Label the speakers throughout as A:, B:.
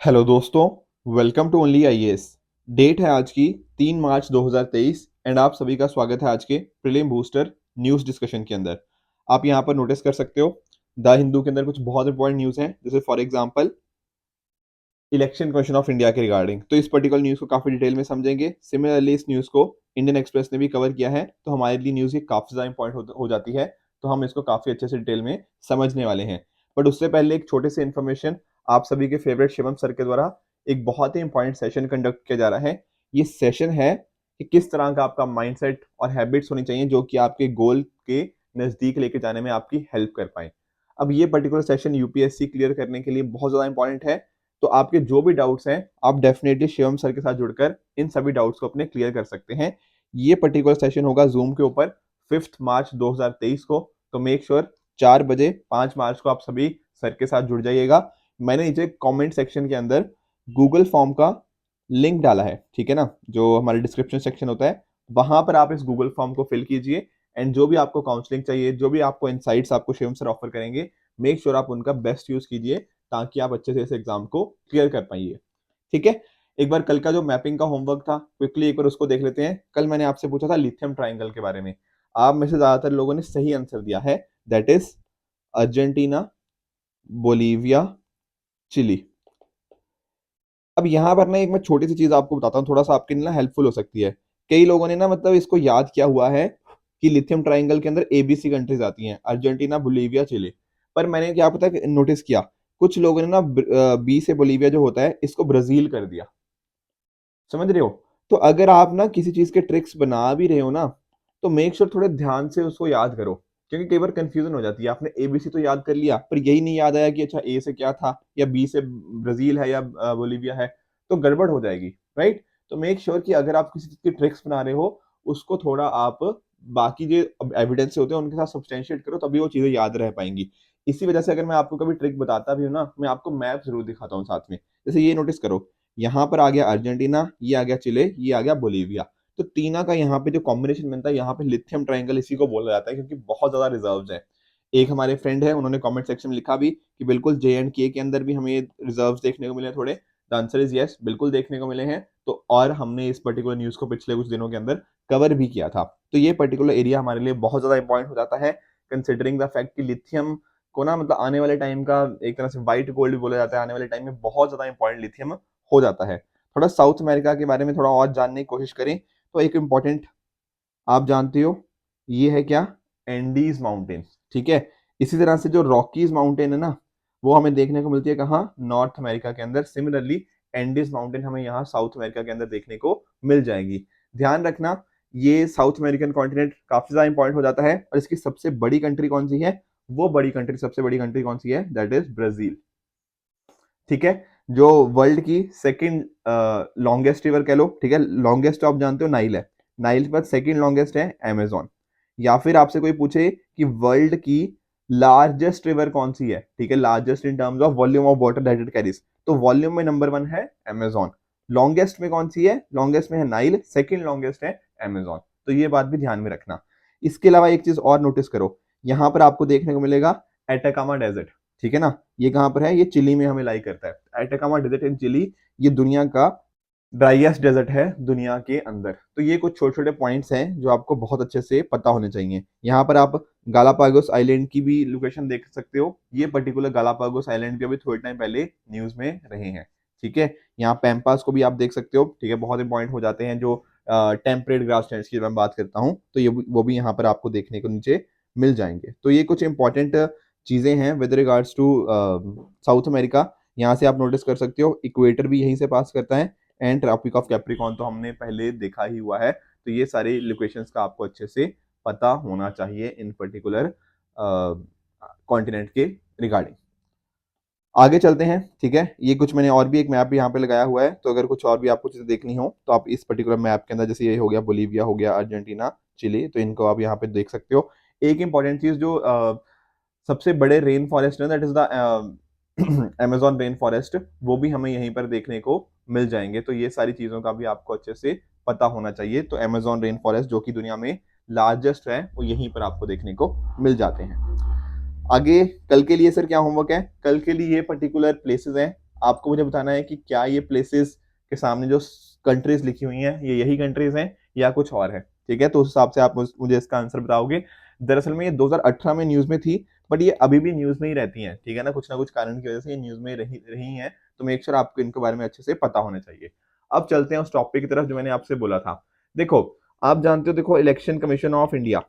A: Hello दोस्तों, welcome to only IAS. Date है आज की 3 मार्च 2023 एंड आप सभी का स्वागत है आज के प्रीलिम बूस्टर न्यूज़ डिस्कशन के अंदर। आप यहाँ पर नोटिस कर सकते हो द हिंदू के अंदर कुछ बहुत इंपॉर्टेंट न्यूज़ हैं, जैसे for example election commission of India के रिगार्डिंग। तो इस पर्टिकुलर न्यूज़ को काफ़ी डिटेल में समझेंगे। सिमिलरली इस न्यूज़ को इंडियन एक्सप्रेस ने भी कवर किया है, तो हमारे लिए न्यूज़ ये काफ़ी ज़्यादा इंपॉर्टेंट हो जाती है, तो हम इसको काफ़ी अच्छे से डिटेल में समझने वाले हैं। बट उससे पहले एक छोटे से इन्फॉर्मेशन, आप सभी के फेवरेट शिवम सर के द्वारा एक बहुत ही इंपॉर्टेंट सेशन कंडक्ट किया जा रहा है। ये सेशन है कि किस तरह का आपका माइंडसेट और हैबिट्स होनी चाहिए जो कि आपके गोल के नज़दीक लेके जाने में आपकी हेल्प कर पाए। अब ये पर्टिकुलर सेशन यूपीएससी क्लियर करने के लिए बहुत ज़्यादा इंपॉर्टेंट है, तो आपके जो भी डाउट्स हैं आप डेफिनेटली शिवम सर के साथ जुड़कर इन सभी डाउट्स को अपने क्लियर कर सकते हैं। ये पर्टिकुलर सेशन होगा जूम के ऊपर 5 मार्च 2023 को, तो मेक श्योर 4 बजे 5 मार्च को आप सभी सर के साथ जुड़ जाइएगा। मैंने नीचे कमेंट सेक्शन के अंदर गूगल फॉर्म का लिंक डाला है, ठीक है ना, जो हमारे डिस्क्रिप्शन सेक्शन होता है, वहां पर आप इस गूगल फॉर्म को फिल कीजिए एंड जो भी आपको काउंसलिंग चाहिए, जो भी आपको इनसाइट्स आपको शिवम सर ऑफर करेंगे, मेक श्योर आप उनका बेस्ट यूज कीजिए ताकि आप अच्छे से इस एग्जाम को क्लियर कर पाइए। ठीक है, एक बार कल का जो मैपिंग का होमवर्क था, क्विकली एक बार उसको देख लेते हैं। कल मैंने आपसे पूछा था लिथियम ट्राइंगल के बारे में, आप में से ज्यादातर लोगों ने सही आंसर दिया है, that is Argentina, Bolivia, Chile. अब यहाँ पर ना एक मैं छोटी सी चीज आपको बताता हूँ, थोड़ा सा आपके लिए ना हेल्पफुल हो सकती है। कई लोगों ने ना मतलब इसको याद किया हुआ है कि लिथियम ट्राइंगल के अंदर एबीसी कंट्रीज आती हैं, अर्जेंटीना, बोलीविया, चिली। पर मैंने क्या पता नोटिस किया, कुछ लोगों ने ना बी से बोलीविया जो होता है इसको ब्राजील कर दिया। समझ रहे हो? तो अगर आप ना किसी चीज के ट्रिक्स बना भी रहे हो ना, तो मेक श्योर थोड़े ध्यान से उसको याद करो, क्योंकि कई बार कंफ्यूजन हो जाती है। आपने एबीसी तो याद कर लिया, पर यही नहीं याद आया कि अच्छा ए से क्या था, या बी से ब्राजील है, या बोलीविया है, तो गड़बड़ हो जाएगी। राइट? तो मेक श्योर कि अगर आप किसी चीज की ट्रिक्स बना रहे हो, उसको थोड़ा आप बाकी जो एविडेंस होते हैं उनके साथ सब्सटेंशिएट करो, तभी वो चीजें याद रह पाएंगी। इसी वजह से अगर मैं आपको कभी ट्रिक बताता भी हूँ ना, मैं आपको मैप जरूर दिखाता हूँ साथ में। जैसे ये नोटिस करो, यहाँ पर आ गया अर्जेंटीना, ये आ गया चिले, ये आ गया बोलीविया। तो तीना का यहाँ पे जो कॉम्बिनेशन बनता है, यहाँ पे लिथियम ट्रायंगल इसी को बोला जाता है, क्योंकि बहुत ज्यादा रिजर्व्स है। एक हमारे फ्रेंड है, उन्होंने कमेंट सेक्शन में लिखा भी कि बिल्कुल जे एंड के अंदर भी हमें रिजर्व्स देखने को मिले हैं थोड़े। द आंसर इज यस, बिल्कुल देखने को मिले हैं। तो और हमने इस पर्टिकुलर न्यूज को पिछले कुछ दिनों के अंदर कवर भी किया था। तो ये पर्टिकुलर एरिया हमारे लिए बहुत ज्यादा इंपॉर्टेंट हो जाता है, कंसिडरिंग द फैक्ट कि लिथियम को ना मतलब आने वाले टाइम का एक तरह से व्हाइट गोल्ड भी बोला जाता है, आने वाले टाइम में बहुत ज्यादा इंपॉर्टेंट लिथियम हो जाता है। थोड़ा साउथ अमेरिका के बारे में थोड़ा और जानने की कोशिश करें, तो एक इम्पॉर्टेंट, आप जानते हो ये है क्या, एंडीज माउंटेन। ठीक है, इसी तरह से जो रॉकीज माउंटेन है ना, वो हमें देखने को मिलती है कहाँ, नॉर्थ अमेरिका के अंदर। सिमिलरली एंडीज माउंटेन हमें यहाँ साउथ अमेरिका के अंदर देखने को मिल जाएगी। ध्यान रखना, ये साउथ अमेरिकन कॉन्टिनेंट काफी ज्यादा इंपॉर्टेंट हो जाता है। और इसकी सबसे बड़ी कंट्री कौन सी है, वो बड़ी कंट्री, सबसे बड़ी कंट्री कौन सी है, दैट इज ब्राजील। ठीक है, जो वर्ल्ड की सेकंड लॉन्गेस्ट रिवर कह लो, ठीक है, लॉन्गेस्ट आप जानते हो नाइल है, नाइल के बाद सेकंड लॉन्गेस्ट है अमेजोन। या फिर आपसे कोई पूछे कि वर्ल्ड की लार्जेस्ट रिवर कौन सी है, ठीक है, largest in terms of volume of water that it carries, तो वॉल्यूम में नंबर 1 है अमेजोन। लॉन्गेस्ट में कौन सी है, लॉन्गेस्ट में है नाइल, सेकंड लॉन्गेस्ट है अमेजोन। तो ये बात भी ध्यान में रखना। इसके अलावा एक चीज और नोटिस करो, यहां पर आपको देखने को मिलेगा एटाकामा डेजर्ट। ठीक है ना, ये कहां पर है, ये चिली में हमें लाई करता है, एटाकामा डेजर्ट इन चिली। ये दुनिया का ड्राइएस्ट डेजर्ट है दुनिया के अंदर। तो ये कुछ छोटे छोटे पॉइंट्स हैं जो आपको बहुत अच्छे से पता होने चाहिए। यहाँ पर आप गालापागोस आइलैंड की भी लोकेशन देख सकते हो। ये पर्टिकुलर गालापागोस आइलैंड भी अभी थोड़े टाइम पहले न्यूज में रहे हैं। ठीक है, यहाँ पैम्पास को भी आप देख सकते हो। ठीक है, बहुत इंपॉर्टेंट हो जाते हैं जो टेम्परेट ग्रास लैंड्स की मैं बात करता हूँ, तो ये वो भी यहाँ पर आपको देखने को नीचे मिल जाएंगे। तो ये कुछ इंपॉर्टेंट चीजें हैं with regards to South America. यहाँ से आप नोटिस कर सकते हो इक्वेटर भी यहीं से पास करता है, एंड ट्रॉपिक ऑफ कैप्रिकॉर्न तो हमने पहले देखा ही हुआ है। तो ये सारे लोकेशंस का आपको अच्छे से पता होना चाहिए इन पर्टिकुलर कॉन्टिनेंट के रिगार्डिंग। आगे चलते हैं। ठीक है, ये कुछ मैंने और भी एक मैप यहाँ पे लगाया हुआ है, तो अगर कुछ और भी आपको चीजें देखनी हो तो आप इस पर्टिकुलर मैप के अंदर, जैसे ये हो गया बोलीविया, हो गया अर्जेंटीना, चिली, तो इनको आप यहाँ पे देख सकते हो। एक इंपॉर्टेंट चीज, जो सबसे बड़े रेन फॉरेस्ट है, that is the Amazon rain forest, वो भी हमें यहीं पर देखने को मिल जाएंगे। तो ये सारी चीजों का भी आपको अच्छे से पता होना चाहिए। तो अमेजोन रेन फॉरेस्ट जो कि दुनिया में लार्जेस्ट है, वो यहीं पर आपको देखने को मिल जाते हैं। आगे कल के लिए सर क्या होमवर्क है, कल के लिए ये पर्टिकुलर प्लेसेस हैं, आपको मुझे बताना है कि क्या ये प्लेसेस के सामने जो कंट्रीज लिखी हुई हैं ये यही कंट्रीज हैं या कुछ और है। ठीक है, तो उस हिसाब से आप मुझे इसका आंसर बताओगे। दरअसल में ये 2018 में न्यूज में थी, बट ये अभी भी न्यूज में ही रहती हैं। ठीक है ना कुछ कारण की वजह से ये न्यूज में रही रही हैं, तो मेक श्योर आपको इनके बारे में अच्छे से पता होना चाहिए। अब चलते हैं उस टॉपिक की तरफ जो मैंने आपसे बोला था। देखो, आप जानते हो, देखो इलेक्शन कमीशन ऑफ इंडिया,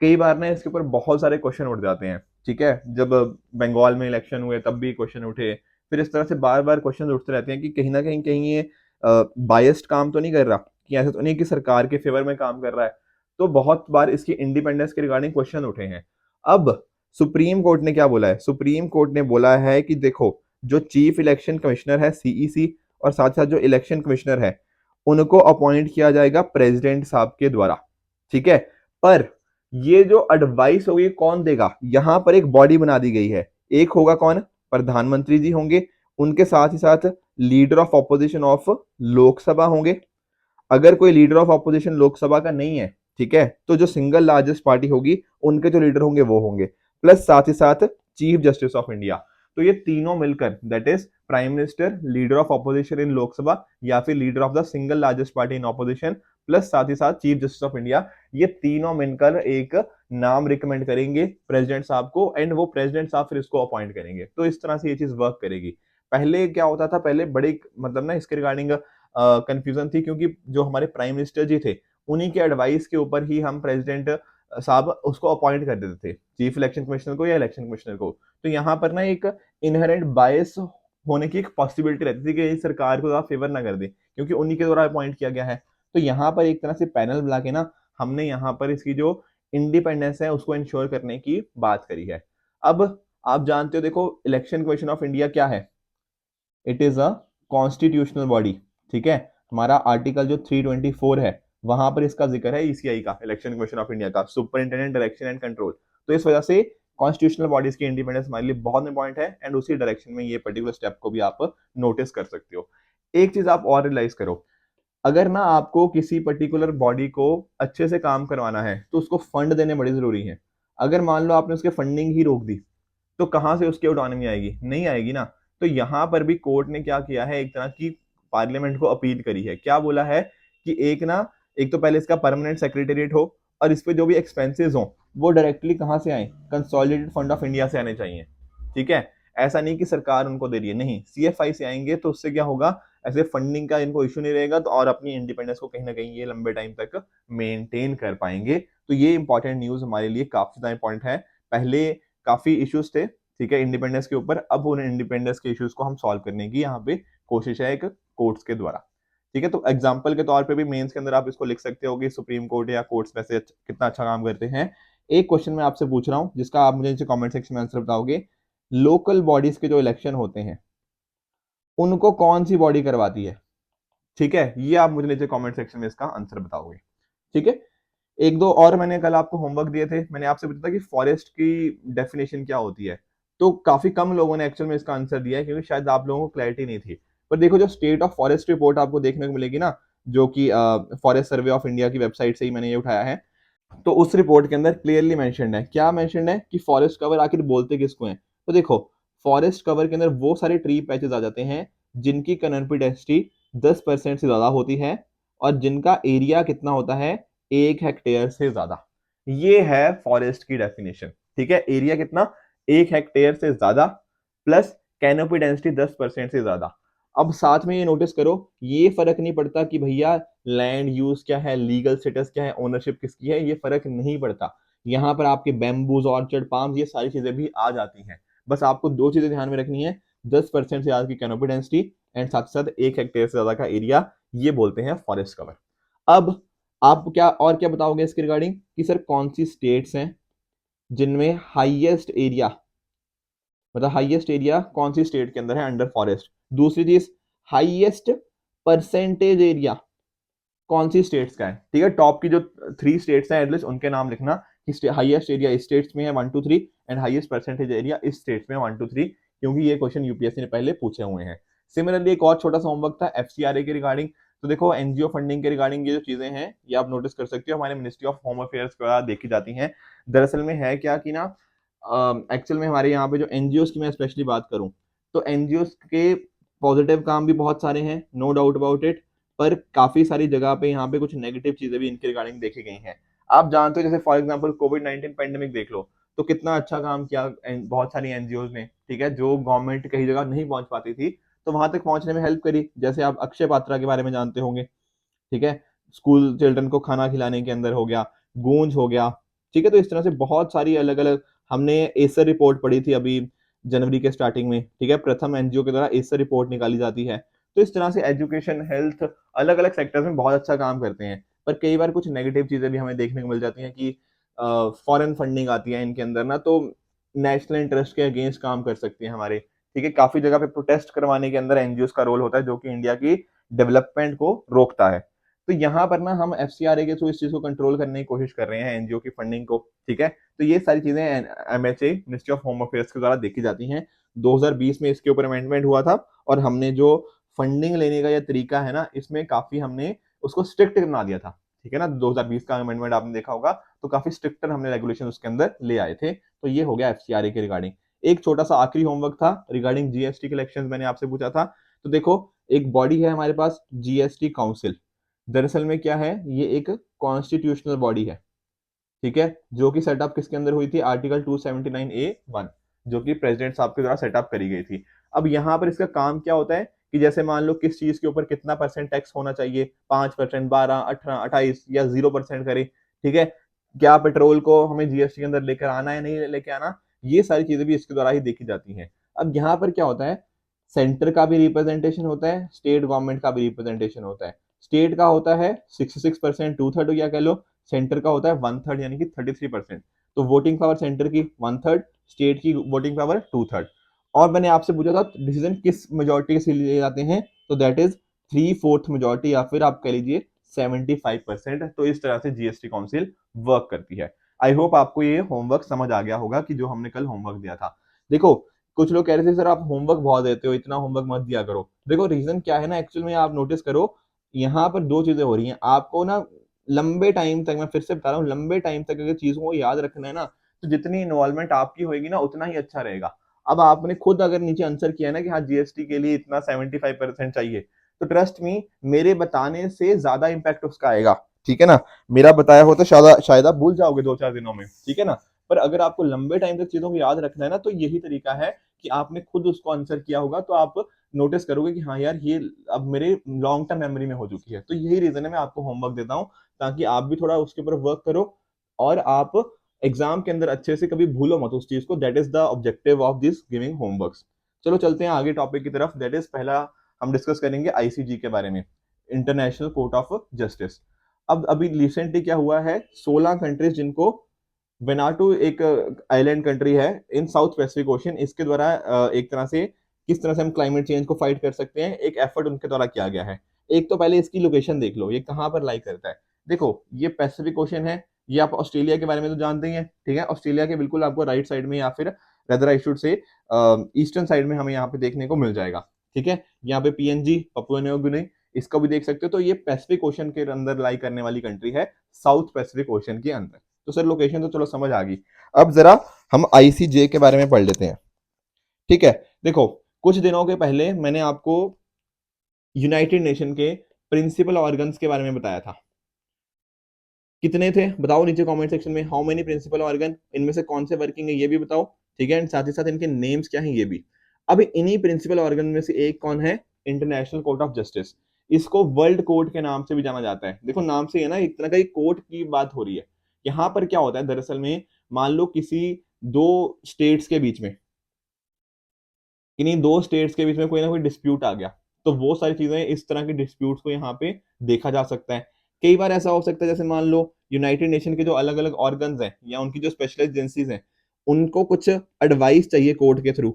A: कई बार ना इसके ऊपर बहुत सारे क्वेश्चन उठ जाते हैं। ठीक है, जब बंगाल में इलेक्शन हुए तब भी क्वेश्चन उठे, फिर इस तरह से बार बार क्वेश्चन उठते रहते हैं कि कहीं ना कहीं ये बायस्ड काम तो नहीं कर रहा, कि ऐसा तो नहीं कि सरकार के फेवर में काम कर रहा है। तो बहुत बार इसकी इंडिपेंडेंस के रिगार्डिंग क्वेश्चन उठे हैं। अब सुप्रीम कोर्ट ने क्या बोला है? सुप्रीम कोर्ट ने बोला है कि देखो, जो चीफ इलेक्शन कमिश्नर है सीईसी, और साथ साथ जो इलेक्शन कमिश्नर है, उनको अपॉइंट किया जाएगा प्रेसिडेंट साहब के द्वारा। ठीक है, पर ये जो एडवाइस होगी कौन देगा? यहां पर एक बॉडी बना दी गई है। एक होगा कौन? प्रधानमंत्री जी होंगे, उनके साथ ही साथ leader of opposition of Lok Sabha होंगे। अगर कोई लीडर ऑफ ऑपोजिशन लोकसभा का नहीं है, ठीक है, तो जो सिंगल लार्जेस्ट पार्टी होगी उनके जो लीडर होंगे वो होंगे, प्लस साथ ही साथ चीफ जस्टिस ऑफ इंडिया। तो ये तीनों मिलकर, that is prime minister, leader of opposition इन लोकसभा, या फिर leader of the single largest party in opposition, plus साथ ही साथ चीफ जस्टिस ऑफ इंडिया, ये तीनों मिलकर एक नाम रिकमेंड करेंगे प्रेसिडेंट साहब को, एंड वो प्रेसिडेंट साहब फिर इसको अपॉइंट करेंगे। तो इस तरह से ये चीज वर्क करेगी। पहले क्या होता था, पहले बड़े मतलब ना इसके रिगार्डिंग कंफ्यूजन थी, क्योंकि जो हमारे प्राइम मिनिस्टर जी थे उन्हीं के एडवाइस के ऊपर ही हम प्रेसिडेंट साहब उसको अपॉइंट कर देते थे, चीफ इलेक्शन कमिश्नर को या इलेक्शन कमिश्नर को। तो यहाँ पर ना एक इनहेरेंट बायस होने की एक पॉसिबिलिटी रहती थी कि ये सरकार को फेवर ना कर दे, क्योंकि उन्हीं के द्वारा अपॉइंट किया गया है। तो यहाँ पर एक तरह से पैनल बुला के ना हमने यहाँ पर इसकी जो इंडिपेंडेंस है उसको इंश्योर करने की बात करी है। अब आप जानते हो, देखो इलेक्शन कमीशन ऑफ इंडिया क्या है? It is a constitutional body. ठीक है, हमारा आर्टिकल जो 324 है वहां पर इसका जिक्र है, ईसीआई का, इलेक्शन कमीशन ऑफ इंडिया का, सुपरिंटेंडेंट डायरेक्शन एंड कंट्रोल। तो इस वजह से कॉन्स्टिट्यूशनल बॉडीज की इंडिपेंडेंस हमारे लिए बहुत इंपॉर्टेंट है, एंड उसी डायरेक्शन में ये पर्टिकुलर स्टेप को भी आप नोटिस कर सकते हो। एक चीज आप और रियलाइज करो, अगर ना आपको किसी पर्टिकुलर बॉडी को अच्छे से काम करवाना है तो उसको फंड देने बड़ी जरूरी है। अगर मान लो आपने उसके फंडिंग ही रोक दी, तो कहां से उसकी ऑटोनॉमी आएगी? नहीं आएगी ना। तो यहां पर भी कोर्ट ने क्या किया है, एक तरह की पार्लियामेंट को अपील करी है। क्या बोला है कि एक तो पहले इसका परमानेंट सेक्रेटेरिएट हो, और इस पे जो भी एक्सपेंसेस हो वो डायरेक्टली कहां से आए? कंसोलिडेटेड फंड ऑफ इंडिया से आने चाहिए। ठीक है, ऐसा नहीं कि सरकार उनको दे रही है, नहीं, सीएफआई से आएंगे। तो उससे क्या होगा, ऐसे फंडिंग का इनको इशू नहीं रहेगा, तो और अपनी इंडिपेंडेंस को कहीं ना कहीं ये लंबे टाइम तक मेंटेन कर पाएंगे। तो ये इंपॉर्टेंट न्यूज हमारे लिए काफी ज्यादा इंपॉर्टेंट है। पहले काफी इश्यूज थे, ठीक है, इंडिपेंडेंस के ऊपर, अब उन इंडिपेंडेंस के इश्यूज को हम सॉल्व करने की यहाँ पे कोशिश है एक कोर्ट्स के द्वारा। ठीक है, तो एग्जाम्पल के तौर पे भी मेंस के अंदर आप इसको लिख सकते हो कि सुप्रीम कोर्ट या कोर्ट्स वैसे कितना अच्छा काम करते हैं। एक क्वेश्चन मैं आपसे पूछ रहा हूँ जिसका आप मुझे नीचे कमेंट सेक्शन में आंसर बताओगे। लोकल बॉडीज के जो इलेक्शन होते हैं उनको कौन सी बॉडी करवाती है? ठीक है, ये आप मुझे नीचे कमेंट सेक्शन में इसका आंसर बताओगे। ठीक है, एक दो और मैंने कल आपको होमवर्क दिए थे। मैंने आपसे पूछा था कि फॉरेस्ट की डेफिनेशन क्या होती है, तो काफी कम लोगों ने एक्चुअल में इसका आंसर दिया है, क्योंकि शायद आप लोगों को क्लैरिटी नहीं थी। पर देखो, जो स्टेट ऑफ फॉरेस्ट रिपोर्ट आपको देखने को मिलेगी ना, जो कि फॉरेस्ट सर्वे ऑफ इंडिया की वेबसाइट से ही मैंने ये उठाया है, तो उस रिपोर्ट के अंदर क्लियरली मेंशन्ड है। क्या मेंशन्ड है? कि फॉरेस्ट कवर आखिर बोलते किसको है? तो देखो, फॉरेस्ट कवर के अंदर वो सारे ट्री पैचेस आ जाते हैं जिनकी कैनोपी डेंसिटी 10% से ज्यादा होती है, और जिनका एरिया कितना होता है? 1 हेक्टेयर से ज्यादा। ये है फॉरेस्ट की डेफिनेशन। ठीक है, एरिया कितना? 1 हेक्टेयर से ज्यादा, प्लस कैनोपी डेंसिटी 10% से ज्यादा। अब साथ में ये नोटिस करो, ये फर्क नहीं पड़ता कि भैया लैंड यूज क्या है, लीगल स्टेटस क्या है, ओनरशिप किसकी है, ये फर्क नहीं पड़ता। यहाँ पर आपके बैम्बूज, ऑर्चर्ड, पाम्स, ये सारी चीजें भी आ जाती हैं। बस आपको दो चीजें ध्यान में रखनी है, 10% से ज्यादा की कैनोपी डेंसिटी, एंड साथ साथ 1 हेक्टेयर से ज्यादा का एरिया, ये बोलते हैं फॉरेस्ट कवर। अब आप क्या बताओगे इसके रिगार्डिंग, कि सर कौन सी स्टेट्स हैं जिनमें हाईएस्ट एरिया, मतलब हाईएस्ट एरिया कौन सी स्टेट के अंदर है अंडर फॉरेस्ट? दूसरी चीज, हाईएस्ट परसेंटेज एरिया कौन सी स्टेट्स का है? ठीक है, टॉप की जो 3 स्टेट्स हैं एटलीस्ट उनके नाम लिखना, कि हाईएस्ट एरिया इस स्टेट्स में है 1 2 3, एंड हाईएस्ट परसेंटेज एरिया इस स्टेट्स में 1 2 3, क्योंकि ये क्वेश्चन यूपीएससी ने पहले पूछे हुए हैं। सिमिलरली एक और छोटा सा होमवर्क था एफसीआरए के रिगार्डिंग। तो देखो, एनजीओ फंडिंग के रिगार्डिंग ये जो चीजें हैं ये आप नोटिस कर सकते हो, हमारे मिनिस्ट्री ऑफ होम अफेयर्स के द्वारा देखी जाती हैं। दरअसल में है क्या कि ना, एक्चुअल में हमारे यहाँ पे जो एनजीओ की मैं स्पेशली बात करूं, तो एनजीओ के पॉजिटिव काम भी बहुत सारे हैं, नो डाउट अबाउट इट, पर काफी सारी जगह पे यहाँ पे कुछ नेगेटिव चीजें भी इनके रिगार्डिंग देखी गई हैं। आप जानते हो जैसे फॉर एग्जांपल कोविड-19 पेंडेमिक देख लो, तो कितना अच्छा काम किया बहुत सारी एनजीओज ने, ठीक है, जो गवर्नमेंट कई जगह नहीं पहुंच पाती थी तो वहां तक पहुंचने में हेल्प करी। जैसे आप अक्षय पात्रा के बारे में जानते होंगे, ठीक है, स्कूल चिल्ड्रन को खाना खिलाने के अंदर हो गया, गूंज हो गया, ठीक है। तो इस तरह से बहुत सारी अलग अलग, हमने एसर रिपोर्ट पढ़ी थी अभी जनवरी के स्टार्टिंग में, ठीक है, प्रथम एनजीओ के द्वारा एसर रिपोर्ट निकाली जाती है। तो इस तरह से एजुकेशन, हेल्थ, अलग अलग सेक्टर्स में बहुत अच्छा काम करते हैं। पर कई बार कुछ नेगेटिव चीजें भी हमें देखने को मिल जाती हैं कि फॉरेन फंडिंग आती है इनके अंदर ना, तो नेशनल इंटरेस्ट के अगेंस्ट काम कर सकती है हमारे, ठीक है। काफी जगह पे प्रोटेस्ट करवाने के अंदर एनजीओ का रोल होता है, जो कि इंडिया की डेवलपमेंट को रोकता है। तो यहाँ पर ना हम एफसीआरए के थ्रू इस चीज को कंट्रोल करने की कोशिश कर रहे हैं, एनजीओ की फंडिंग को, ठीक है। तो ये सारी चीजें MHA, ministry of home affairs के द्वारा देखी जाती हैं। 2020 में इसके ऊपर अमेंडमेंट हुआ था और हमने जो फंडिंग लेने का ये तरीका है ना, इसमें काफी हमने उसको स्ट्रिक्ट बना दिया था, ठीक है ना। 2020 का अमेंडमेंट आपने देखा होगा, तो काफी स्ट्रिक्टर हमने रेगुलेशन उसके अंदर ले आए थे। तो ये हो गया एफसीआरए के रिगार्डिंग। एक छोटा सा आखिरी होमवर्क था रिगार्डिंग जीएसटी कलेक्शन, मैंने आपसे पूछा था। तो देखो, एक बॉडी है हमारे पास जीएसटी काउंसिल, दरअसल में क्या है, ये एक कॉन्स्टिट्यूशनल बॉडी है, ठीक है, जो कि सेटअप किसके अंदर हुई थी, आर्टिकल 279A(1), जो कि प्रेसिडेंट साहब के द्वारा सेटअप करी गई थी। अब यहाँ पर इसका काम क्या होता है कि जैसे मान लो किस चीज के ऊपर कितना परसेंट टैक्स होना चाहिए, 5%, 12, 18, 28 या 0% करे, ठीक है। क्या पेट्रोल को हमें जीएसटी के अंदर लेकर आना है, नहीं लेके आना, ये सारी चीजें भी इसके द्वारा ही देखी जाती हैं। अब यहाँ पर क्या होता है, सेंटर का भी रिप्रेजेंटेशन होता है, स्टेट गवर्नमेंट का भी रिप्रेजेंटेशन होता है। स्टेट का होता है 66%, 2/3 या कह लो, सेंटर का होता है 1/3 यानी कि 33%। तो वोटिंग पावर सेंटर की 1/3, स्टेट की वोटिंग पावर 2/3। और मैंने आपसे पूछा था डिसीजन किस मेजोरिटी से लिए जाते हैं, तो दैट इज 3/4 मेजोरिटी, या फिर आप कह लीजिए 75%। तो इस तरह से जीएसटी काउंसिल वर्क करती है। आई होप आपको ये होमवर्क समझ आ गया होगा कि जो हमने कल होमवर्क दिया था। देखो, कुछ लोग कह रहे थे सर आप होमवर्क बहुत देते हो, इतना होमवर्क मत दिया करो। देखो रीजन क्या है ना, एक्चुअल में आप नोटिस करो, यहाँ पर दो चीजें हो रही हैं। आपको ना लंबे टाइम तक, मैं फिर से बता रहा हूँ, लंबे टाइम तक अगर चीजों को याद रखना है ना, तो जितनी इन्वॉल्वमेंट आपकी होगी ना, उतना ही अच्छा रहेगा। अब आपने खुद अगर नीचे आंसर किया ना कि हाँ जीएसटी के लिए इतना 75% चाहिए, तो ट्रस्ट मी, मेरे बताने से ज्यादा इंपैक्ट उसका आएगा, ठीक है ना। मेरा बताया हो तो शायद आप भूल जाओगे 2-4 दिनों में, ठीक है ना। पर अगर आपको लंबे टाइम तक चीजों को याद रखना है ना, तो यही तरीका है कि आपने खुद उसको आंसर किया होगा, तो आप नोटिस करोगे कि हाँ यार, ये अब मेरे लॉन्ग टर्म मेमोरी में हो चुकी है। तो यही रीजन है मैं आपको होमवर्क देता हूँ, ताकि आप भी थोड़ा उसके ऊपर वर्क करो और आप एग्जाम के अंदर अच्छे से कभी भूलो मत उस चीज को। That is the objective of this giving homeworks. चलो चलते हैं आगे टॉपिक की तरफ। दैट इज पहला हम डिस्कस करेंगे आईसीजी के बारे में, इंटरनेशनल कोर्ट ऑफ जस्टिस। अब अभी रिसेंटली क्या हुआ है, 16 कंट्रीज जिनको, वेनाटू एक आइलैंड कंट्री है इन साउथ पैसिफिक ओशन, इसके द्वारा एक तरह से किस तरह से हम क्लाइमेट चेंज को फाइट कर सकते हैं, एक एफर्ट उनके द्वारा किया गया है। एक तो पहले इसकी लोकेशन देख लो, ये कहाँ पर लाई करता है। देखो, ये पैसिफिक ओशन है। ये आप ऑस्ट्रेलिया के बारे में तो जानते ही हैं, ठीक है, ऑस्ट्रेलिया के बिल्कुल आपको राइट साइड में, या फिर rather I should say eastern side में हमें यहाँ पे देखने को मिल जाएगा, ठीक है। यहाँ पे पीएनजी, पपुआ न्यू गिनी, इसका भी देख सकते हो। तो ये पैसिफिक ओशन के अंदर लाई करने वाली कंट्री है, साउथ पैसिफिक ओशन के अंदर। तो सर लोकेशन तो चलो समझ आ गई। अब जरा हम आईसीजे के बारे में पढ़ लेते हैं, ठीक है। देखो, कुछ दिनों के पहले मैंने आपको यूनाइटेड नेशन के प्रिंसिपल ऑर्गन्स के बारे में बताया था। कितने थे बताओ नीचे कमेंट सेक्शन में, हाउ मेनी प्रिंसिपल ऑर्गन, इनमें से कौन से वर्किंग है ये भी बताओ, ठीक है। एंड साथ ही साथ इनके नेम्स क्या हैं ये भी। अब इन्हीं प्रिंसिपल ऑर्गन में से एक कौन है, इंटरनेशनल कोर्ट ऑफ जस्टिस। इसको वर्ल्ड कोर्ट के नाम से भी जाना जाता है। देखो नाम से है ना, एक तरह का कोर्ट की बात हो रही है। यहाँ पर क्या होता है दरअसल में, मान लो किसी दो स्टेट्स के बीच में, किन्हीं दो स्टेट्स के बीच में कोई ना कोई डिस्प्यूट आ गया, तो वो सारी चीजें, इस तरह के डिस्प्यूट्स को यहाँ पे देखा जा सकता है। कई बार ऐसा हो सकता है, जैसे मान लो यूनाइटेड नेशन के जो अलग अलग ऑर्गन्स हैं या उनकी जो स्पेशलाइज्ड एजेंसीज हैं, उनको कुछ एडवाइस चाहिए कोर्ट के थ्रू,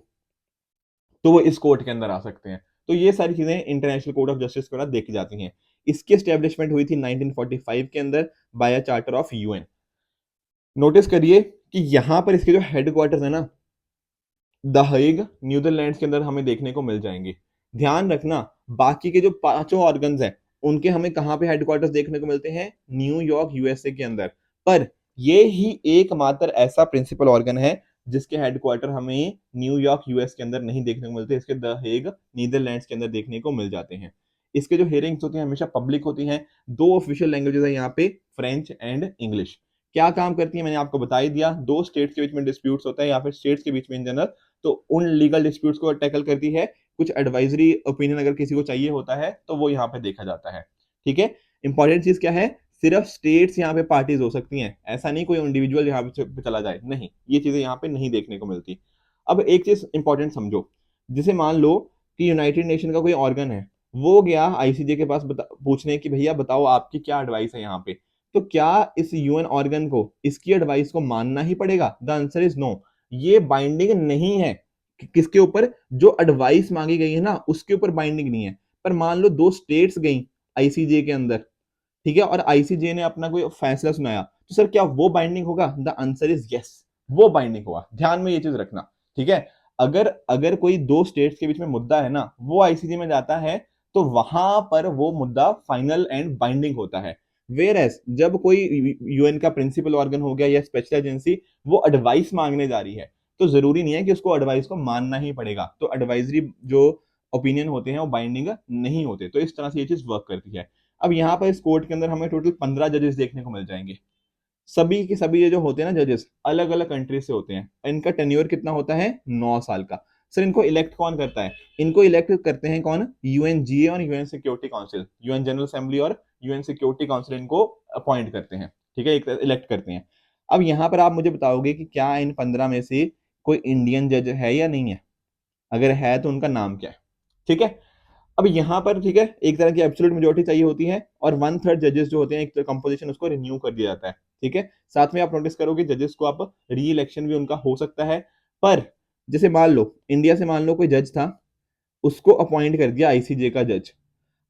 A: तो वो इस कोर्ट के अंदर आ सकते हैं। तो ये सारी चीजें इंटरनेशनल कोर्ट ऑफ जस्टिस के द्वारा देखी जाती हैं। इसकी एस्टेब्लिशमेंट हुई थी 1945 के अंदर by charter of UN. Notice करिए कि यहाँ पर इसके जो हेडक्वार्टर्स है ना, द हेग, नीदरलैंड्स के अंदर हमें देखने को मिल जाएंगे। ध्यान रखना, बाकी के जो पांचों ऑर्गन्स हैं, उनके हमें कहां पे हेडक्वार्टर्स देखने को मिलते हैं, न्यूयॉर्क यूएसए के अंदर। पर ये ही एकमात्र ऐसा प्रिंसिपल ऑर्गन है जिसके हेडक्वार्टर हमें न्यूयॉर्क यूएस के अंदर नहीं देखने को मिलते, इसके द हेग नीदरलैंड्स के अंदर देखने को मिल जाते हैं। इसके जो हेयरिंग्स होती हैं हमेशा पब्लिक होती हैं। दो ऑफिशियल लैंग्वेजेस है यहाँ पे, फ्रेंच एंड इंग्लिश। क्या काम करती है मैंने आपको बता ही दिया, दो स्टेट्स के बीच में डिस्प्यूट्स होता है या फिर स्टेट्स के बीच में इन जनरल, तो उन लीगल डिस्प्यूट्स को टैकल करती है। कुछ एडवाइजरी ओपिनियन अगर किसी को चाहिए होता है तो वो यहाँ पे देखा जाता है। ठीक है, इंपॉर्टेंट चीज क्या है, सिर्फ स्टेट्स यहाँ पे पार्टीज हो सकती हैं, ऐसा नहीं कोई इंडिविजुअल यहाँ पे चला जाए, नहीं, ये चीजें यहाँ पे नहीं देखने को मिलती। अब एक चीज इंपॉर्टेंट समझो, जैसे मान लो कि यूनाइटेड नेशन का कोई ऑर्गन है, वो गया आईसीजे के पास पूछने कि भैया बताओ आपकी क्या एडवाइस है यहाँ पे, तो क्या इस यूएन ऑर्गन को इसकी एडवाइस को मानना ही पड़ेगा? The answer is no. ये बाइंडिंग नहीं है किसके ऊपर, जो एडवाइस मांगी गई है ना उसके ऊपर बाइंडिंग नहीं है। पर मान लो दो स्टेट्स गई आईसीजे के अंदर, ठीक है, और आईसीजे ने अपना कोई फैसला सुनाया, तो सर क्या वो बाइंडिंग होगा? द आंसर इज यस, वो बाइंडिंग होगा। ध्यान में ये चीज रखना, ठीक है। अगर अगर कोई दो स्टेट्स के बीच में मुद्दा है ना, वो आईसीजे में जाता है, तो वहां पर वो मुद्दा फाइनल एंड बाइंडिंग होता है। वेयर एज जब कोई यूएन का प्रिंसिपल ऑर्गन हो गया या स्पेशल एजेंसी वो एडवाइस मांगने जा रही है, तो जरूरी नहीं है कि उसको एडवाइस को मानना ही पड़ेगा, तो एडवाइजरी जो ओपिनियन होते हैं वो बाइंडिंग नहीं होते। तो इस तरह से ये चीज वर्क करती है। अब यहाँ पर इस कोर्ट के अंदर हमें टोटल 15 जजेस देखने को मिल जाएंगे। सभी के सभी ये जो होते हैं ना जजेस, अलग अलग कंट्री से होते हैं। इनका टेन्योर कितना होता है? 9 साल का। सर इनको इलेक्ट कौन करता है? इनको इलेक्ट करते हैं कौन? यूएनजीए और UN security council, UN general assembly और यूएन सिक्योरिटी काउंसिल इनको अपॉइंट करते हैं, ठीक है, एक इलेक्ट करते हैं। अब यहाँ पर आप मुझे बताओगे कि क्या इन 15 में से कोई इंडियन जज है या नहीं है? अगर है तो उनका नाम क्या है? ठीक है, अब यहाँ पर ठीक है, एक तरह की एब्सोल्यूट मेजोरिटी चाहिए होती है और 1/3 जजेस जो होते हैं एक कंपोजिशन उसको रिन्यू कर दिया जाता है। ठीक है, साथ में आप नोटिस करोगे जजेस को आप री इलेक्शन भी उनका हो सकता है। पर जैसे मान लो इंडिया से मान लो कोई जज था, उसको अपॉइंट कर दिया आईसीजे का जज।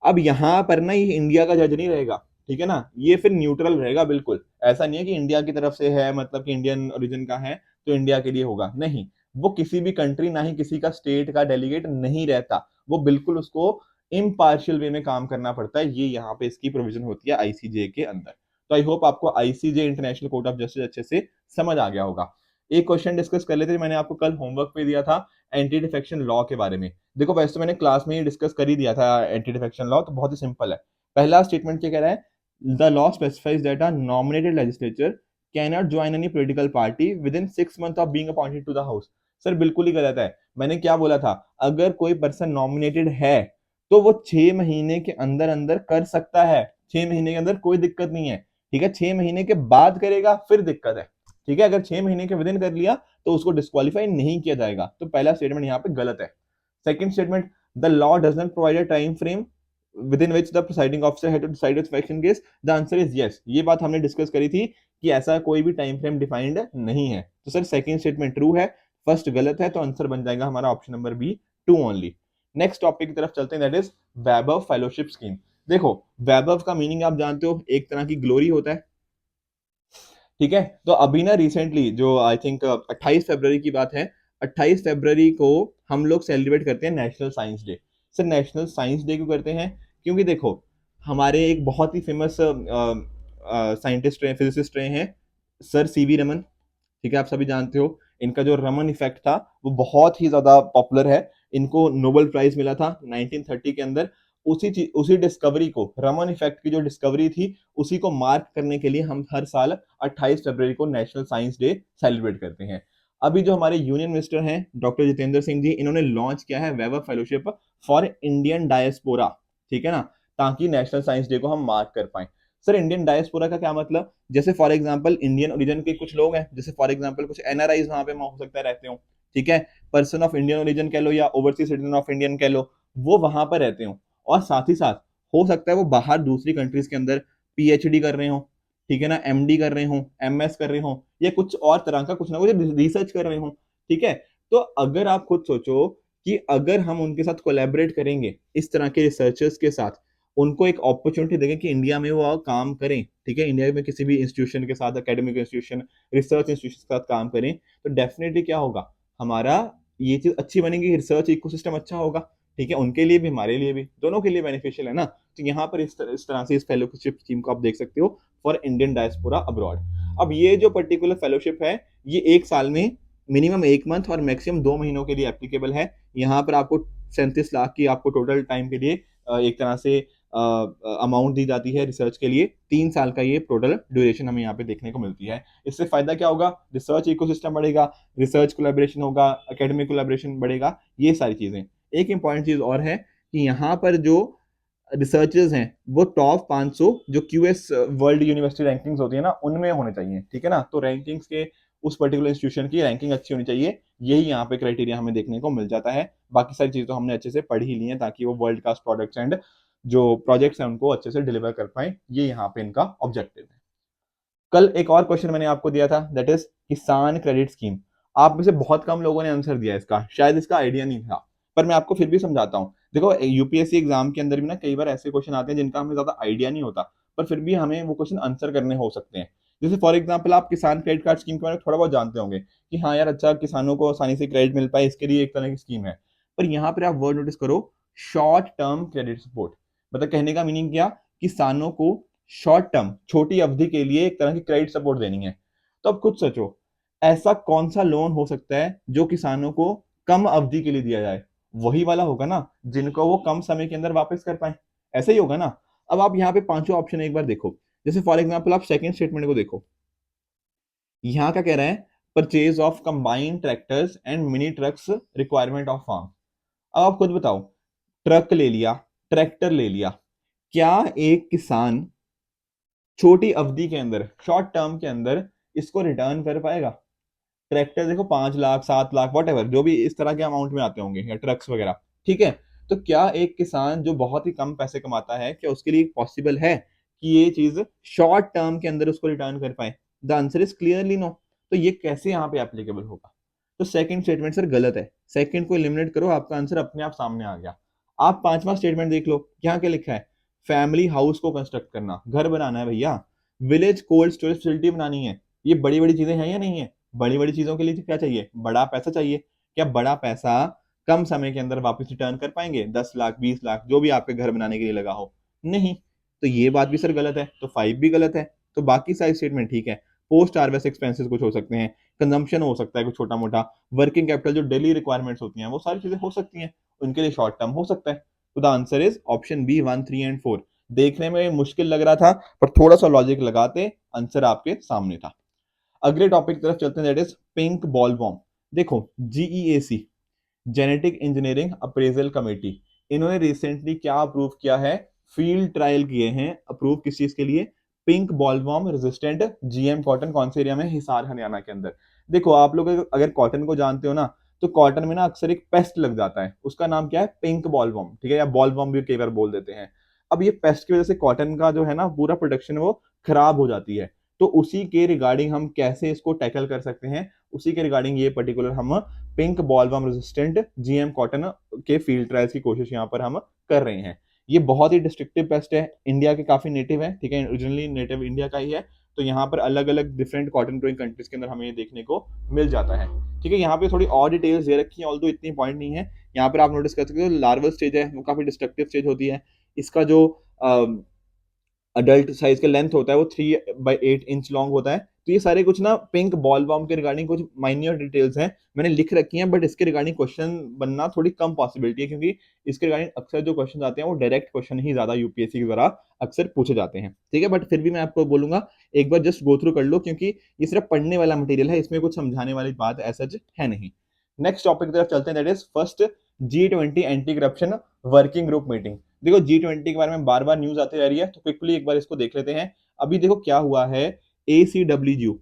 A: अब यहाँ पर ना ये इंडिया का जज नहीं रहेगा, ठीक है ना, ये फिर न्यूट्रल रहेगा बिल्कुल। ऐसा नहीं है कि इंडिया की तरफ से है, मतलब कि इंडियन ओरिजिन का है तो इंडिया के लिए होगा, नहीं। वो किसी भी कंट्री, ना ही किसी का स्टेट का डेलीगेट नहीं रहता, वो बिल्कुल उसको इम्पार्शियल वे में काम करना पड़ता है। ये यहाँ पे इसकी प्रोविजन होती है आईसीजे के अंदर। तो आई होप आपको ICJ international court of justice अच्छे से समझ आ गया होगा। एक क्वेश्चन डिस्कस कर लेते हैं, मैंने आपको कल होमवर्क पे दिया था एंटी डिफेक्शन लॉ के बारे में। देखो वैसे तो मैंने क्लास में ही डिस्कस कर ही दिया था एंटी डिफेक्शन लॉ, तो बहुत ही सिंपल है। पहला स्टेटमेंट क्या कह रहा है? The law specifies that a nominated legislature cannot join any political party within 6 months of being appointed to the house. Sir बिल्कुल ही गलत है। मैंने क्या बोला था? अगर कोई पर्सन नॉमिनेटेड है तो वो 6 महीने के अंदर अंदर कर सकता है, 6 महीने के अंदर कोई दिक्कत नहीं है। ठीक है, 6 महीने के बाद करेगा फिर दिक्कत है। ठीक है, अगर 6 महीने के विद इन कर लिया तो उसको डिस्क्वालीफाई नहीं किया जाएगा। तो पहला स्टेटमेंट यहाँ पे गलत है। Second statement, the law does not provide a time frame within which the presiding officer had to decide its faction case. The answer is yes। ये बात हमने डिस्कस करी थी कि ऐसा कोई भी टाइम फ्रेम डिफाइंड नहीं है। तो सर सेकंड स्टेटमेंट ट्रू है, फर्स्ट गलत है, तो आंसर बन जाएगा हमारा option number B, two only. Next topic की तरफ चलते हैं, that is Vaibhav fellowship scheme. देखो वैभव का मीनिंग आप जानते हो, एक तरह की ग्लोरी होता है। ठीक है, तो अभी ना रिसेंटली जो आई थिंक 28 फरवरी की बात है, 28 फरवरी को हम लोग सेलिब्रेट करते हैं national science day. Sir national science day क्यों करते हैं? क्योंकि देखो हमारे एक बहुत ही फेमस साइंटिस्ट रहे, फिजिसिस्ट रहे हैं, सर सीवी रमन। ठीक है, आप सभी जानते हो इनका जो रमन इफेक्ट था वो बहुत ही ज्यादा पॉपुलर है। इनको नोबेल प्राइज मिला था 1930 के अंदर। उसी डिस्कवरी को, रमन इफेक्ट की जो डिस्कवरी थी, उसी को मार्क करने के लिए हम हर साल 28 फरवरी को नेशनल साइंस डे सेलिब्रेट करते हैं। अभी जो हमारे यूनियन मिनिस्टर हैं डॉक्टर जितेंद्र सिंह जी, इन्होंने लॉन्च किया है वैभव फेलोशिप फॉर इंडियन डायस्पोरा। ठीक है ना, ताकि नेशनल साइंस डे को हम मार्क कर पाए। सर इंडियन डायस्पोरा का क्या मतलब? जैसे फॉर एग्जांपल इंडियन ओरिजिन के कुछ लोग हैं, जैसे फॉर एग्जांपल कुछ एनआरआईज वहां पे हो सकता है रहते हो, ठीक है, पर्सन ऑफ इंडियन ओरिजिन कह लो या ओवरसीज सिटीजन ऑफ इंडियन कह लो, वो वहां पर रहते हो। और साथ ही साथ हो सकता है वो बाहर दूसरी कंट्रीज के अंदर पीएचडी कर रहे हो, ठीक है ना, एमडी कर रहे हो, एमएस कर रहे हो, या कुछ और तरह का कुछ ना कुछ रिसर्च कर रहे हो। ठीक है, तो अगर आप खुद सोचो कि अगर हम उनके साथ कोलैबोरेट करेंगे, इस तरह के रिसर्चर्स के साथ, उनको एक अपॉर्चुनिटी देंगे कि इंडिया में वो काम करें, ठीक है, इंडिया में किसी भी इंस्टीट्यूशन के साथ, एकेडमिक इंस्टीट्यूशन, रिसर्च इंस्टीट्यूशन के साथ काम करें, तो डेफिनेटली क्या होगा, हमारा ये चीज अच्छी बनेगी, रिसर्च इकोसिस्टम अच्छा होगा। ठीक है, उनके लिए भी हमारे लिए भी, दोनों के लिए बेनिफिशियल है ना। तो यहाँ पर इस तरह से इस फेलोशिप स्कीम को आप देख सकते हो फॉर इंडियन डायस्पोरा अब्रॉड। अब ये जो पर्टिकुलर फेलोशिप है, ये 1 साल में मिनिमम 1 मंथ और मैक्सिमम 2 महीनों के लिए एप्लीकेबल है। यहाँ पर आपको 37 लाख की आपको टोटल टाइम के लिए एक तरह से अमाउंट दी जाती है रिसर्च के लिए। 3 साल का ये टोटल ड्यूरेशन हमें यहाँ पे देखने को मिलती है। इससे फायदा क्या होगा? रिसर्च इकोसिस्टम बढ़ेगा, रिसर्च कोलैबोरेशन होगा, एकेडमिक कोलैबोरेशन बढ़ेगा, ये सारी चीजें। एक इंपॉर्टेंट चीज और है कि यहाँ पर जो रिसर्चर्स हैं वो टॉप 500 जो क्यूएस वर्ल्ड यूनिवर्सिटी रैंकिंग्स होती है ना, उनमें होने चाहिए, ठीक है ना। तो रैंकिंग्स के उस पर्टिकुलर इंस्टीट्यूशन की रैंकिंग अच्छी होनी चाहिए, यही यहाँ पे क्राइटेरिया हमें देखने को मिल जाता है। बाकी सारी चीजें तो हमने अच्छे से पढ़ ही ली है ताकि वो वर्ल्ड क्लास प्रोडक्ट्स एंड जो प्रोजेक्ट्स हैं उनको अच्छे से डिलीवर कर पाए, ये यहाँ पे इनका ऑब्जेक्टिव है। कल एक और क्वेश्चन मैंने आपको दिया था, दैट इज किसान क्रेडिट स्कीम। आप में से बहुत कम लोगों ने आंसर दिया इसका, शायद इसका आइडिया नहीं था, पर मैं आपको फिर भी समझाता हूँ। देखो यूपीएससी एग्जाम के अंदर भी ना कई बार ऐसे क्वेश्चन आते हैं जिनका हमें ज्यादा आइडिया नहीं होता, पर फिर भी हमें वो क्वेश्चन आंसर करने हो सकते हैं। जैसे फॉर एग्जाम्पल आप किसान क्रेडिट कार्ड स्कीम के बारे में थोड़ा बहुत जानते होंगे कि हाँ यार, अच्छा किसानों को आसानी से क्रेडिट मिल पाए, इसके लिए एक तरह की स्कीम है। पर यहाँ पर आप वर्ड नोटिस करो, शॉर्ट टर्म क्रेडिट सपोर्ट। मतलब कहने का मीनिंग क्या? किसानों को शॉर्ट टर्म, छोटी अवधि के लिए एक तरह की क्रेडिट सपोर्ट देनी है। तो अब खुद सोचो, ऐसा कौन सा लोन हो सकता है जो किसानों को कम अवधि के लिए दिया जाए? वही वाला होगा ना जिनको वो कम समय के अंदर वापस कर पाए, ऐसा ही होगा ना। अब आप यहाँ पे पांचों ऑप्शन एक बार देखो। जैसे फॉर एग्जांपल आप सेकंड स्टेटमेंट को देखो, यहाँ क्या कह रहा है? Purchase of combined tractors and mini trucks requirement of farm. अब आप खुद बताओ, ट्रक ले लिया, ट्रैक्टर ले लिया, क्या एक किसान छोटी अवधि के अंदर, शॉर्ट टर्म के अंदर इसको रिटर्न कर पाएगा? ट्रैक्टर देखो 5 लाख 7 लाख वॉट एवर जो भी इस तरह के अमाउंट में आते होंगे, या ट्रक्स वगैरह, ठीक है। तो क्या एक किसान जो बहुत ही कम पैसे कमाता है, क्या उसके लिए पॉसिबल है कि ये चीज शॉर्ट टर्म के अंदर उसको रिटर्न कर पाए? The answer is clearly no. तो ये कैसे यहाँ पे एप्लीकेबल होगा? तो सेकंड स्टेटमेंट सर गलत है, सेकंड को एलिमिनेट करो, आपका आंसर अपने आप सामने आ गया। आप पांचवा स्टेटमेंट देख लो, यहाँ क्या लिखा है? फैमिली हाउस को कंस्ट्रक्ट करना, घर बनाना है भैया। विलेज कोल्ड स्टोरेज फैसिलिटी बनानी है। ये बड़ी बड़ी चीजें हैं या नहीं है? बड़ी बड़ी चीजों के लिए क्या चाहिए? बड़ा पैसा चाहिए। क्या बड़ा पैसा कम समय के अंदर वापस रिटर्न कर पाएंगे? 10 लाख 20 लाख जो भी आपके घर बनाने के लिए लगा हो, नहीं। तो ये बात भी सर गलत है, तो 5 भी गलत है। तो बाकी सारी स्टेटमेंट ठीक है। पोस्ट हार्वेस्ट एक्सपेंसेस कुछ हो सकते हैं, कंजम्पशन हो सकता है कुछ छोटा मोटा, वर्किंग कैपिटल जो डेली रिक्वायरमेंट्स होती हैं वो सारी चीजें हो सकती हैं, उनके लिए शॉर्ट टर्म हो सकता है। तो the answer is option B 1 3 and 4। देखने में मुश्किल लग रहा था, पर थोड़ा सा लॉजिक लगाते आंसर आपके सामने था। अगले टॉपिक की तरफ चलते हैं, that is pink bollworm. देखो GEAC, genetic engineering appraisal committee, इन्होंने रिसेंटली क्या अप्रूव किया है? फील्ड ट्रायल किए हैं, अप्रूव किस चीज के लिए? Pink bollworm resistant GM cotton. कौन से एरिया में? हिसार हरियाणा के अंदर। देखो आप लोग अगर कॉटन को जानते हो ना, तो कॉटन में ना अक्सर एक पेस्ट लग जाता है, उसका नाम क्या है? पिंक बॉलवॉर्म, ठीक है, या बॉलवॉर्म भी कई बार बोल देते हैं। अब ये पेस्ट की वजह से कॉटन का जो है ना पूरा प्रोडक्शन वो खराब हो जाती है। तो उसी के रिगार्डिंग हम कैसे इसको टैकल कर सकते हैं, उसी के रिगार्डिंग ये पर्टिकुलर हम pink bollworm resistant GM cotton के फील्ड ट्रायल्स की कोशिश यहाँ पर हम कर रहे हैं। ये बहुत ही डिस्ट्रक्टिव पेस्ट है, इंडिया के काफी नेटिव है, ठीक है, ओरिजिनली नेटिव इंडिया का ही है। तो यहाँ पर अलग अलग डिफरेंट कॉटन ग्रोइंग कंट्रीज के अंदर हमें ये देखने को मिल जाता है, ठीक है। यहाँ पे थोड़ी और डिटेल्स दे रखी है, ऑल्दो इतनी पॉइंट नहीं है। यहाँ पर आप नोटिस कर सकते हो लार्वल स्टेज है वो काफी डिस्ट्रक्टिव स्टेज होती है। इसका जो अडल्ट साइज का लेंथ होता है वो 3/8 इंच लॉन्ग होता है। तो ये सारे कुछ ना पिंक बॉल वॉर्म के रिगार्डिंग कुछ माइन्यूट डिटेल्स हैं, मैंने लिख रखी हैं, बट इसके रिगार्डिंग क्वेश्चन बनना थोड़ी कम पॉसिबिलिटी है, क्योंकि इसके रिगार्डिंग अक्सर जो क्वेश्चन आते हैं वो डायरेक्ट क्वेश्चन ही ज्यादा यूपीएससी के द्वारा अक्सर पूछे जाते हैं, ठीक है। बट फिर भी मैं आपको बोलूंगा एक बार जस्ट गो थ्रू कर लो, क्योंकि ये सिर्फ पढ़ने वाला मटेरियल है, इसमें कुछ समझाने वाली बात ऐसा है नहीं। नेक्स्ट टॉपिक की तरफ चलते हैं, that is first G20 anti corruption working group meeting. देखो G20 के बारे में बार बार न्यूज आती रह रही है, तो क्विकली एक बार इसको देख लेते हैं। अभी देखो क्या हुआ है, ACWG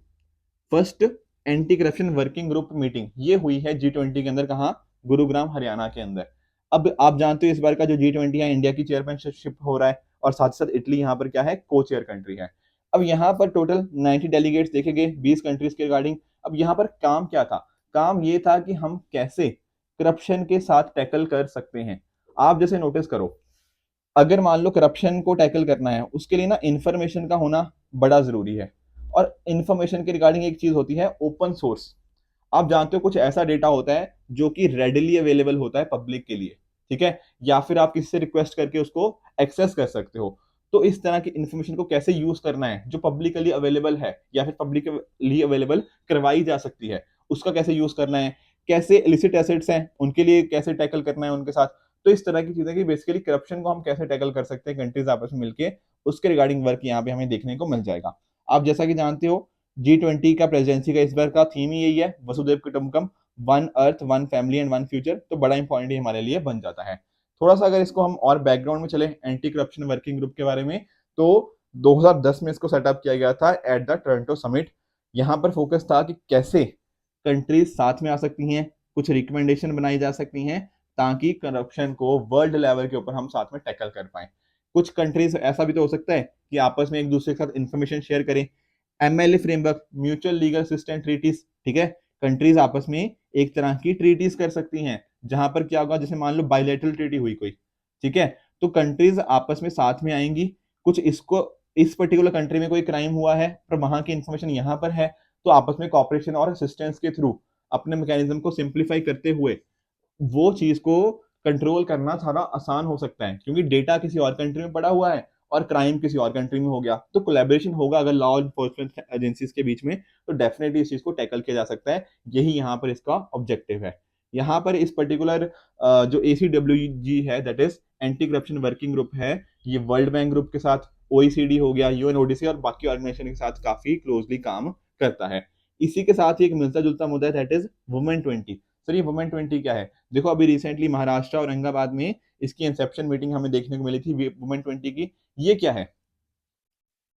A: first anti corruption working group meeting ये हुई है G20 के अंदर, कहाँ? गुरुग्राम हरियाणा के अंदर। अब आप जानते हो इस बार का जो G20 है, इंडिया की चेयरमैनशिप हो रहा है, और साथ ही साथ इटली यहाँ पर क्या है? को चेयर कंट्री है। अब यहाँ पर टोटल 90 डेलीगेट्स देखे गए 20 कंट्रीज के रिगार्डिंग। अब यहाँ पर काम क्या था? काम ये था कि हम कैसे करप्शन के साथ टैकल कर सकते हैं। आप जैसे नोटिस करो, अगर मान लो करप्शन को टैकल करना है, उसके लिए ना इंफॉर्मेशन का होना बड़ा जरूरी है। और इंफॉर्मेशन के रिगार्डिंग एक चीज होती है ओपन सोर्स। आप जानते हो कुछ ऐसा डेटा होता है जो कि रेडिली अवेलेबल होता है पब्लिक के लिए, ठीक है, या फिर आप किसी से रिक्वेस्ट करके उसको एक्सेस कर सकते हो। तो इस तरह की इंफॉर्मेशन को कैसे यूज करना है जो पब्लिकली अवेलेबल है या फिर पब्लिकली अवेलेबल करवाई जा सकती है, उसका कैसे यूज करना है, कैसे इलिसिट एसेट्स हैं उनके लिए कैसे टैकल करना है उनके साथ। तो इस तरह की चीजें कि बेसिकली करप्शन को हम कैसे टैकल कर सकते हैं कंट्रीज आपस में मिलके, उसके रिगार्डिंग वर्क यहाँ पे हमें देखने को मिल जाएगा। आप जैसा कि जानते हो G20 का प्रेसिडेंसी का इस बार का थीम ही यही है, वसुधैव कुटुंबकम, one earth one family and one future. तो बड़ा इंपॉर्टेंट ही हमारे लिए बन जाता है। थोड़ा सा अगर इसको हम और बैकग्राउंड में चले एंटी करप्शन वर्किंग ग्रुप के बारे में, तो 2010 में इसको सेटअप किया गया था एट द टोरंटो समिट। यहाँ पर फोकस था कि कैसे कंट्रीज साथ में आ सकती हैं, कुछ रिकमेंडेशन बनाई जा सकती हैं ताकि करप्शन को वर्ल्ड लेवल के ऊपर हम साथ में टैकल कर पाए। कुछ कंट्रीज ऐसा भी तो हो सकता है कि आपस में एक दूसरे के साथ इंफॉर्मेशन शेयर करें। MLA framework, mutual legal assistant treaties, ठीक है, कंट्रीज आपस में एक तरह की ट्रीटीज कर सकती हैं जहां पर क्या होगा, जैसे मान लो बायलैटरल ट्रीटी हुई कोई, ठीक है, तो कंट्रीज आपस में साथ में आएंगी। कुछ इसको इस पर्टिकुलर कंट्री में कोई क्राइम हुआ है पर वहां की इंफॉर्मेशन यहाँ पर है, तो आपस में कॉपरेशन और असिस्टेंस के थ्रू अपने मैकेनिज्म को सिंप्लीफाई करते हुए वो चीज को कंट्रोल करना थोड़ा आसान हो सकता है, क्योंकि डेटा किसी और कंट्री में पड़ा हुआ है और क्राइम किसी और कंट्री में हो गया, तो कोलैबोरेशन होगा अगर लॉ इन्फोर्समेंट एजेंसीज के बीच में, तो डेफिनेटली इस चीज को टैकल किया जा सकता है। यही यहाँ पर इसका ऑब्जेक्टिव है। यहाँ पर इस पर्टिकुलर जो ACWG है, that is anti corruption working group है, ये वर्ल्ड बैंक ग्रुप के साथ, OECD हो गया, UNODC और बाकी ऑर्गेनाइजेशन के साथ काफी क्लोजली काम करता है। इसी के साथ ही एक मिलता जुलता मुद्दा है, दैट इज वुमेन 20। सर ये वुमेन 20 क्या है? देखो अभी रिसेंटली महाराष्ट्र और औरंगाबाद में इसकी इंसेप्शन मीटिंग हमें देखने को मिली थी वुमेन 20 की। ये क्या है?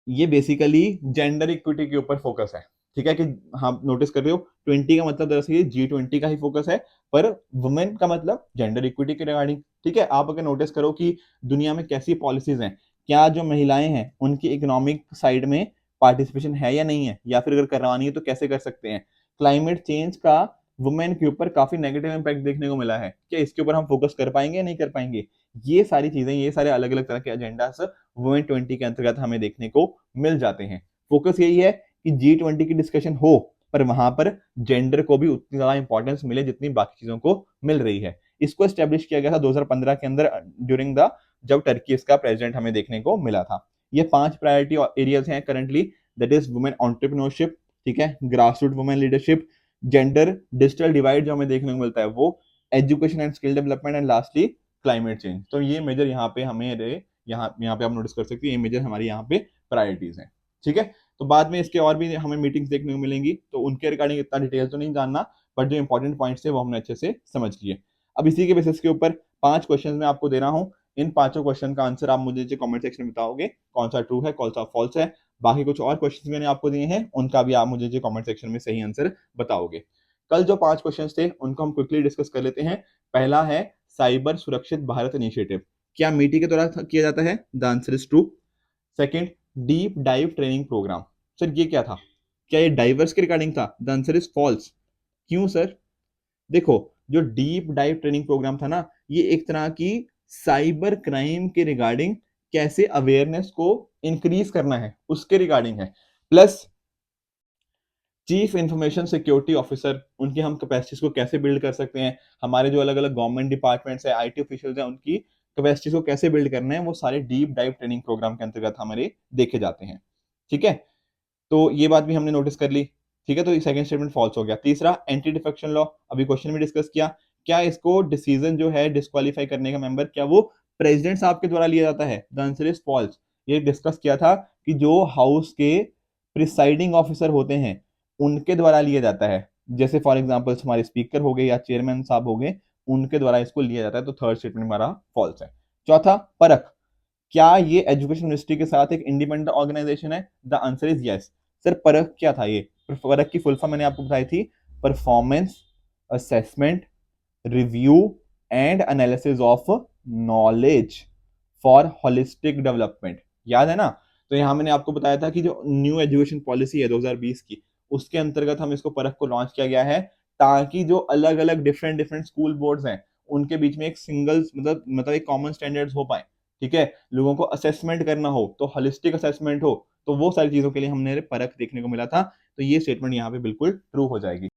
A: ये बेसिकली जेंडर इक्विटी के ऊपर फोकस है, ठीक है, कि हाँ नोटिस कर रहे हो 20 का मतलब दरअसल ये G20 का ही फोकस है, पर वुमेन का मतलब जेंडर इक्विटी के रिगार्डिंग। ठीक है, आप अगर नोटिस करो कि दुनिया में कैसी पॉलिसीज हैं, क्या जो महिलाएं हैं उनकी इकोनॉमिक साइड में पार्टिसिपेशन है या नहीं है, या फिर अगर करवानी है तो कैसे कर सकते हैं। क्लाइमेट चेंज का वुमेन के ऊपर काफी नेगेटिव इम्पैक्ट देखने को मिला है, क्या इसके ऊपर हम फोकस कर पाएंगे या नहीं कर पाएंगे। ये सारी चीजें, ये सारे अलग अलग तरह के एजेंडा वुमेन 20 के अंतर्गत हमें देखने को मिल जाते हैं। फोकस यही है कि G20 की डिस्कशन हो पर वहां पर जेंडर को भी उतनी ज्यादा इंपॉर्टेंस मिले जितनी बाकी चीजों को मिल रही है। इसको एस्टेब्लिश किया गया था 2015 के अंदर ड्यूरिंग द, जब टर्की इसका प्रेसिडेंट हमें देखने को मिला था। ये 5 प्रायोरिटी एरियाज हैं currently, that is women entrepreneurship, ठीक है, grass root women leadership, gender digital divide जो हमें देखने को मिलता है वो, education and skill development, and lastly climate change. तो ये मेजर यहाँ पे हमें यहाँ पे आप नोटिस कर सकते हैं, ये मेजर हमारी यहाँ पे प्रायोरिटीज हैं। ठीक है, तो बाद में इसके और भी हमें मीटिंग्स देखने को मिलेंगी, तो उनके रिगार्डिंग इतना डिटेल तो नहीं जानना, बट जो इंपॉर्टेंट पॉइंट्स थे वो हमने अच्छे से समझ लिए। अब इसी के बेसिस के ऊपर 5 क्वेश्चन मैं आपको दे रहा हूँ। इन पांचों क्वेश्चन का आंसर आप मुझे कमेंट सेक्शन में बताओगे, कौन सा ट्रू है कौन सा फॉल्स है। बाकी कुछ और क्वेश्चन मैंने आपको दिए हैं, उनका भी आप मुझे कमेंट सेक्शन में सही आंसर बताओगे। कल जो 5 क्वेश्चन थे उनको हम क्विकली डिस्कस कर लेते हैं। पहला है साइबर सुरक्षित भारत इनिशिएटिव, क्या मीटी के द्वारा किया जाता है? The answer is true. Second, deep dive training program, sir ये क्या था? क्या ये डाइवर्स के रिगार्डिंग था? The answer is false. क्यों सर? देखो, जो डीप डाइव ट्रेनिंग प्रोग्राम था ना, ये एक तरह की साइबर क्राइम के रिगार्डिंग कैसे अवेयरनेस को इंक्रीज करना है उसके रिगार्डिंग है। Plus chief information security officer, उनकी हम कैपेसिटीज को कैसे बिल्ड कर सकते हैं, हमारे जो अलग अलग गवर्नमेंट डिपार्टमेंट्स है, IT ऑफिशियल्स हैं, उनकी कैपेसिटीज को कैसे बिल्ड करना है, वो सारे डीप डाइव ट्रेनिंग प्रोग्राम के अंतर्गत हमारे देखे जाते हैं। ठीक है, तो ये बात भी हमने नोटिस कर ली। ठीक है, तो सेकंड स्टेटमेंट फॉल्स हो गया। तीसरा, एंटी डिफेक्शन लॉ, अभी क्वेश्चन में डिस्कस किया, क्या इसको डिसीजन जो है डिस्क्वालीफाई करने का मेंबर, क्या वो प्रेसिडेंट साहब के द्वारा लिया जाता है? The answer is false. ये डिस्कस किया था कि जो हाउस के प्रिसाइडिंग ऑफिसर होते हैं उनके द्वारा लिया जाता है, जैसे फॉर एग्जाम्पल हमारे स्पीकर हो गए या चेयरमैन साहब हो गए, उनके द्वारा इसको लिया जाता है। तो थर्ड स्टेटमेंट हमारा फॉल्स है। चौथा, परख, क्या ये एजुकेशन मिनिस्ट्री के साथ एक इंडिपेंडेंट ऑर्गेनाइजेशन है? The answer is yes. Sir परख क्या था? ये परख की फुल फॉर्म मैंने आपको बताई थी, performance assessment review and analysis of knowledge for holistic development, याद है ना? तो यहाँ मैंने आपको बताया था कि जो न्यू एजुकेशन पॉलिसी है 2020 की, उसके अंतर्गत हम इसको परख को लॉन्च किया गया है, ताकि जो अलग अलग डिफरेंट डिफरेंट स्कूल बोर्ड्स हैं उनके बीच में एक सिंगल मतलब एक कॉमन स्टैंडर्ड्स हो पाए। ठीक है, लोगों को असेसमेंट करना हो तो होलिस्टिक असेसमेंट हो, तो वो सारी चीजों के लिए हमने परख देखने को मिला था। तो ये स्टेटमेंट यहाँ पे बिल्कुल ट्रू हो जाएगी।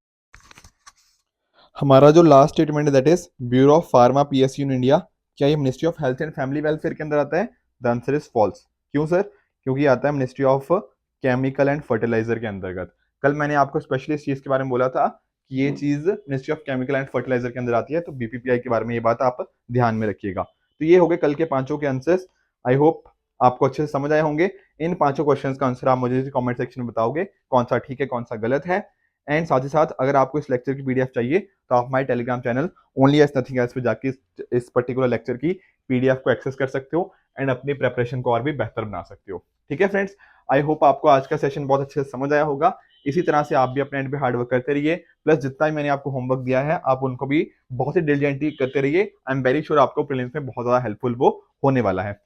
A: हमारा जो लास्ट स्टेटमेंट है, that is bureau of pharma PSU in India, क्या ये ministry of health and family welfare के अंदर आता है? The answer is false. क्यों सर? क्योंकि आता है ministry of chemical and fertiliser के अंतर्गत। कल मैंने आपको स्पेशली इस चीज के बारे में बोला था कि ये चीज ministry of chemical and fertiliser के अंदर आती है, तो बीपीपीआई के बारे में ये बात आप ध्यान में रखिएगा। तो ये हो गए कल के पांचों के आंसर्स। आई होप आपको अच्छे से समझ आए होंगे। इन पांचों क्वेश्चंस का आंसर आप मुझे कमेंट सेक्शन में बताओगे, कौन सा ठीक है कौन सा गलत है। एंड साथ ही साथ अगर आपको इस लेक्चर की पीडीएफ चाहिए तो आप हमारे Telegram channel only S nothing else पे जाके इस पर्टिकुलर लेक्चर की पीडीएफ को एक्सेस कर सकते हो एंड अपनी प्रेपरेशन को और भी बेहतर बना सकते हो। ठीक है फ्रेंड्स, आई होप आपको आज का सेशन बहुत अच्छे से समझ आया होगा। इसी तरह से आप भी अपने एंड पे हार्ड वर्क करते रहिए, प्लस जितना भी मैंने आपको होमवर्क दिया है आप उनको भी बहुत ही डिलिजेंटली करते रहिए। आई एम वेरी श्योर आपको प्रीलिम्स में बहुत ज्यादा हेल्पफुल वो होने वाला है।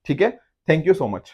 A: ठीक है, थैंक यू सो मच।